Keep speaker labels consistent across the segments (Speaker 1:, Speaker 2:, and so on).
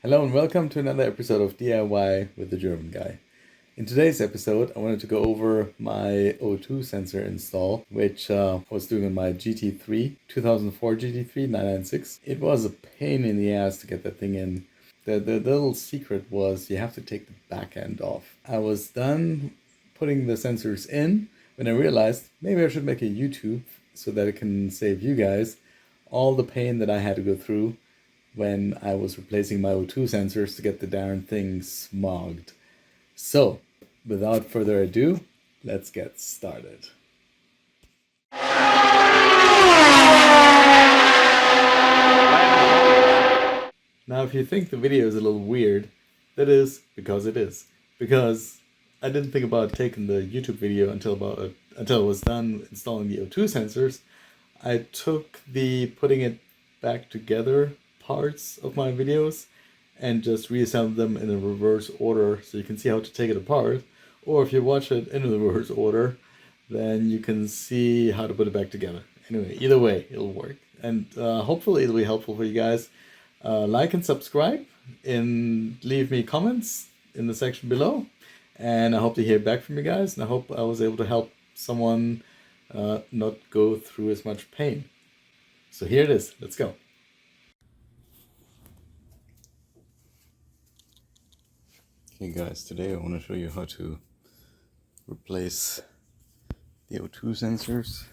Speaker 1: Hello and welcome to another episode of DIY with the German Guy. In today's episode, I wanted to go over my O2 sensor install, which I was doing on my GT3, 2004 GT3 996. It was a pain in the ass to get that thing in. The little secret was you have to take the back end off. I was done putting the sensors in when I realized maybe I should make a YouTube so that it can save you guys all the pain that I had to go through when I was replacing my O2 sensors to get the darn thing smogged. So, without further ado, let's get started. Now, if you think the video is a little weird, that is because it is. Because I didn't think about taking the YouTube video until it was done installing the O2 sensors. I took the putting it back together parts of my videos and just reassemble them in a reverse order so you can see how to take it apart, or if you watch it in the reverse order then you can see how to put it back together. Anyway, either way it'll work, and hopefully it'll be helpful for you guys. Like and subscribe and leave me comments in the section below, and I hope to hear back from you guys, and I hope I was able to help someone not go through as much pain. So here it is, let's go. Okay guys, today I want to show you how to replace the O2 sensors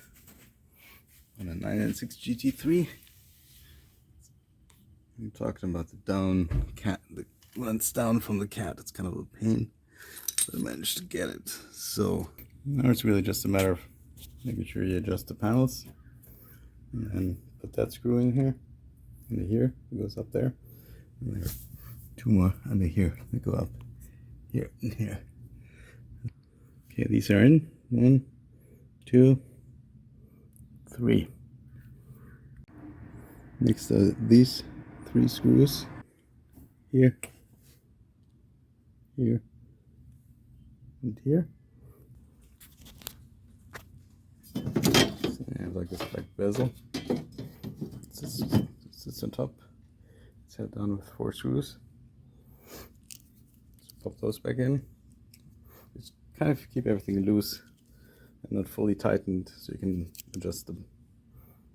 Speaker 1: on a 996 GT3. I'm talking about the when it's down from the cat, it's kind of a pain, but I managed to get it. So now it's really just a matter of making sure you adjust the panels and then put that screw in here, into here, it goes up there, and there are two more under here that go up. Here and here. Okay, these are in. 1, 2, 3. Next, these 3 screws. Here, here, and here. So I have like this black bezel. It sits on top. It's held down with 4 screws. Pop those back in. Just kind of keep everything loose and not fully tightened, so you can adjust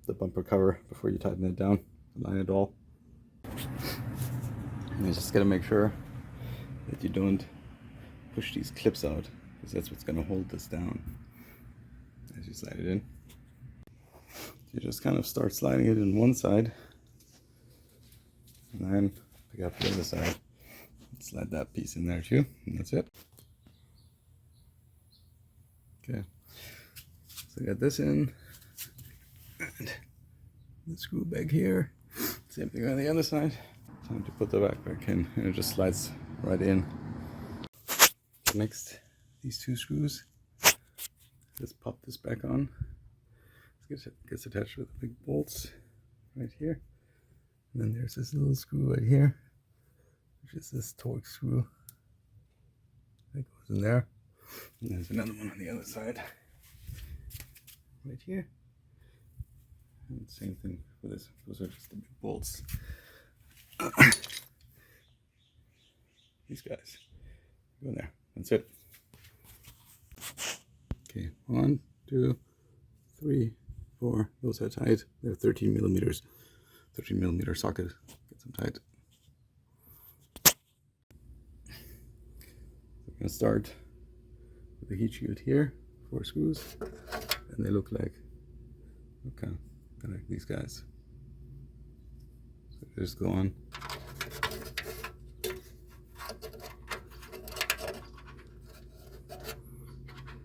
Speaker 1: the bumper cover before you tighten it down, align it all. And you just gotta make sure that you don't push these clips out, because that's what's gonna hold this down as you slide it in. You just kind of start sliding it in one side and then pick up the other side. Slide that piece in there too, and that's it. Okay, so I got this in, and the screw back here. Same thing on the other side. Time to put the back in, and it just slides right in. Next, these 2 screws. Just pop this back on. It gets attached with the big bolts right here. And then there's this little screw right here, which is this torque screw that goes in there. And there's another one on the other side, right here. And same thing for this. Those are just the big bolts. These guys go in there. That's it. Okay, 1, 2, 3, 4. Those are tight. They're 13 millimeters. 13 millimeter socket. Get them tight. I'm going to start with the heat shield here, 4 screws, and they look like, okay, kind of like these guys. So they just go on.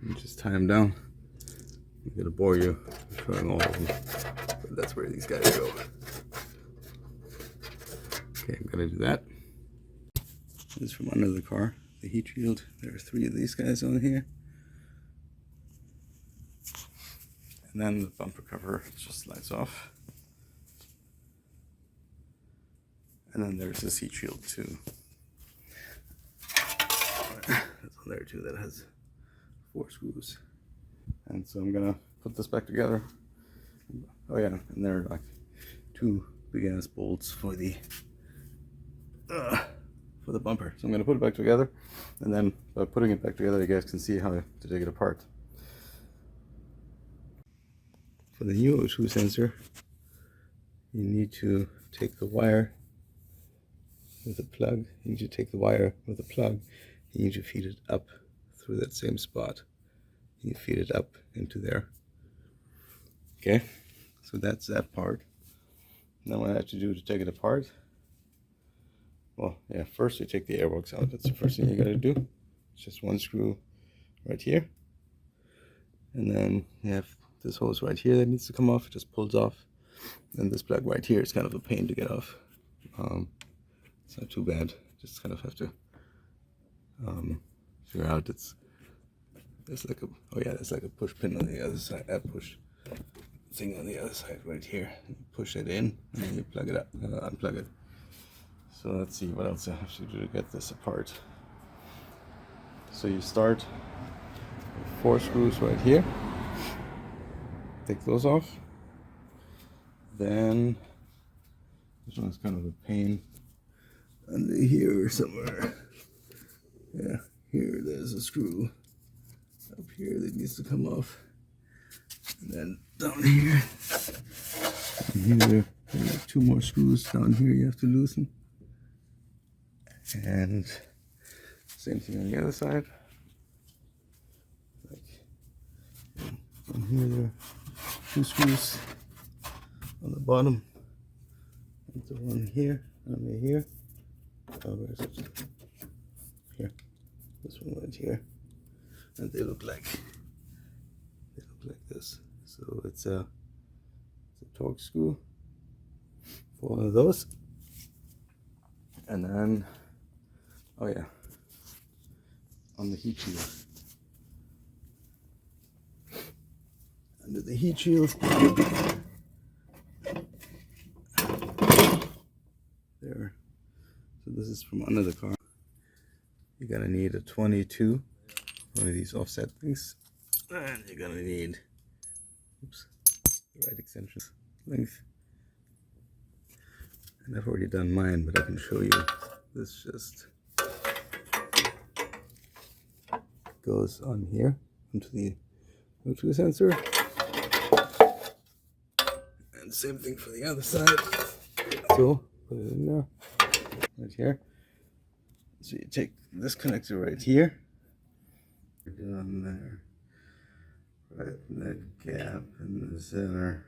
Speaker 1: And just tie them down. I'm going to bore you showing all of them, but that's where these guys go. Okay, I'm going to do that. This is from under the car. The heat shield. There are 3 of these guys on here, and then the bumper cover just slides off, and then there's this heat shield too. There's one there too that has 4 screws, and so I'm gonna put this back together. Oh yeah, and there are like 2 big ass bolts for the for the bumper. So I'm going to put it back together, and then by putting it back together, you guys can see how to take it apart. For the new O2 sensor, you need to take the wire with a plug. You need to take the wire with a plug. You need to feed it up through that same spot. You feed it up into there. Okay, so that's that part. Now what I have to do to take it apart, well, yeah, first you take the airbox out. That's the first thing you gotta do. It's just one screw right here. And then you have this hose right here that needs to come off. It just pulls off. And this plug right here is kind of a pain to get off. It's not too bad. Just kind of have to figure out there's like a push pin on the other side. That push thing on the other side right here. You push it in and then you plug it up, unplug it. So let's see what else I have to do to get this apart. So you start with 4 screws right here. Take those off. Then this one's kind of a pain under here somewhere. Yeah, here there's a screw up here that needs to come off. And then down here, and here there are 2 more screws down here you have to loosen. And same thing on the other side. Like, and here there are 2 screws on the bottom. And the one here, under here. Oh, where is it? Here. This one right here. And they look like this. So it's a torque screw for one of those. And then, oh yeah, on the heat shield. Under the heat shield, there. So this is from under the car. You're gonna need a 22, one of these offset things, and you're gonna need, oops, the right extension length. And I've already done mine, but I can show you. This just goes on here into the O2 sensor, and same thing for the other side. So put it in there, right here. So you take this connector right here, down there, right in that gap in the center.